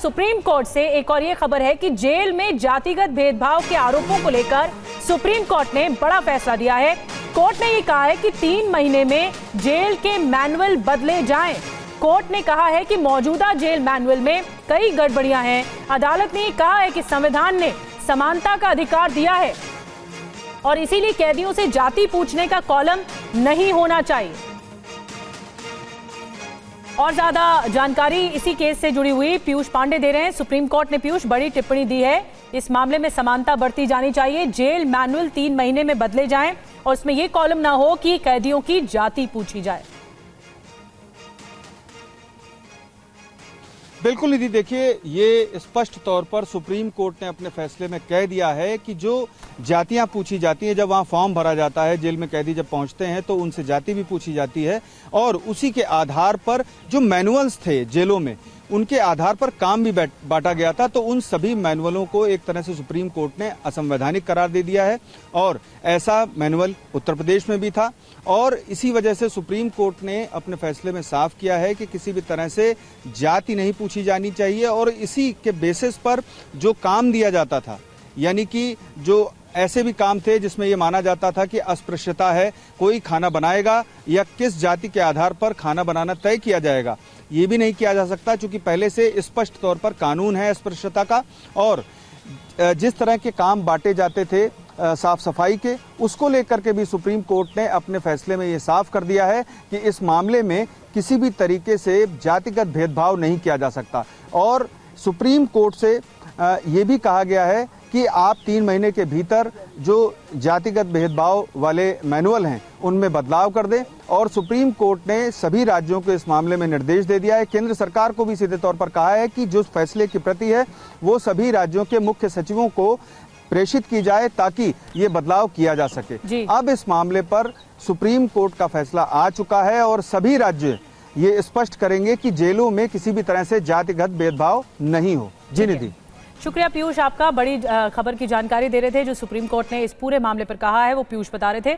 Supreme court से एक और ये खबर है कि जेल में जातिगत भेदभाव के आरोपों को लेकर सुप्रीम कोर्ट ने बड़ा फैसला दिया है। कोर्ट ने ये कहा है कि 3 महीने में जेल के मैनुअल बदले जाएं। कोर्ट ने कहा है कि मौजूदा जेल मैनुअल में कई गड़बड़ियां हैं। अदालत ने कहा है कि संविधान ने समानता का अधिकार दिया है और इसीलिए कैदियों से जाति पूछने का कॉलम नहीं होना चाहिए। और ज्यादा जानकारी इसी केस से जुड़ी हुई पीयूष पांडे दे रहे हैं। सुप्रीम कोर्ट ने पीयूष बड़ी टिप्पणी दी है, इस मामले में समानता बरती जानी चाहिए। जेल मैनुअल 3 महीने में बदले जाएं और उसमें यह कॉलम ना हो कि कैदियों की जाति पूछी जाए। बिल्कुल निधि, देखिए ये स्पष्ट तौर पर सुप्रीम कोर्ट ने अपने फैसले में कह दिया है कि जो जातियां पूछी जाती हैं, जब वहां फॉर्म भरा जाता है, जेल में कैदी जब पहुंचते हैं तो उनसे जाति भी पूछी जाती है और उसी के आधार पर जो मैनुअल्स थे जेलों में उनके आधार पर काम भी बांटा गया था। तो उन सभी मैनुअलों को एक तरह से सुप्रीम कोर्ट ने असंवैधानिक करार दे दिया है और ऐसा मैनुअल उत्तर प्रदेश में भी था और इसी वजह से सुप्रीम कोर्ट ने अपने फैसले में साफ किया है कि किसी भी तरह से जाति नहीं पूछी जानी चाहिए और इसी के बेसिस पर जो काम दिया जाता था, यानी कि जो ऐसे भी काम थे जिसमें यह माना जाता था कि अस्पृश्यता है, कोई खाना बनाएगा या किस जाति के आधार पर खाना बनाना तय किया जाएगा, ये भी नहीं किया जा सकता क्योंकि पहले से स्पष्ट तौर पर कानून है अस्पृश्यता का। और जिस तरह के काम बांटे जाते थे साफ सफाई के, उसको लेकर के भी सुप्रीम कोर्ट ने अपने फैसले में ये साफ कर दिया है कि इस मामले में किसी भी तरीके से जातिगत भेदभाव नहीं किया जा सकता। और सुप्रीम कोर्ट से ये भी कहा गया है कि आप 3 महीने के भीतर जो जातिगत भेदभाव वाले मैनुअल हैं उनमें बदलाव कर दें। और सुप्रीम कोर्ट ने सभी राज्यों को इस मामले में निर्देश दे दिया है। केंद्र सरकार को भी सीधे तौर पर कहा है कि जो फैसले की प्रति है वो सभी राज्यों के मुख्य सचिवों को प्रेषित की जाए ताकि ये बदलाव किया जा सके। अब इस मामले पर सुप्रीम कोर्ट का फैसला आ चुका है और सभी राज्य ये स्पष्ट करेंगे कि जेलों में किसी भी तरह से जातिगत भेदभाव नहीं हो। जी निधि, शुक्रिया पीयूष, आपका बड़ी खबर की जानकारी दे रहे थे। जो सुप्रीम कोर्ट ने इस पूरे मामले पर कहा है वो पीयूष बता रहे थे।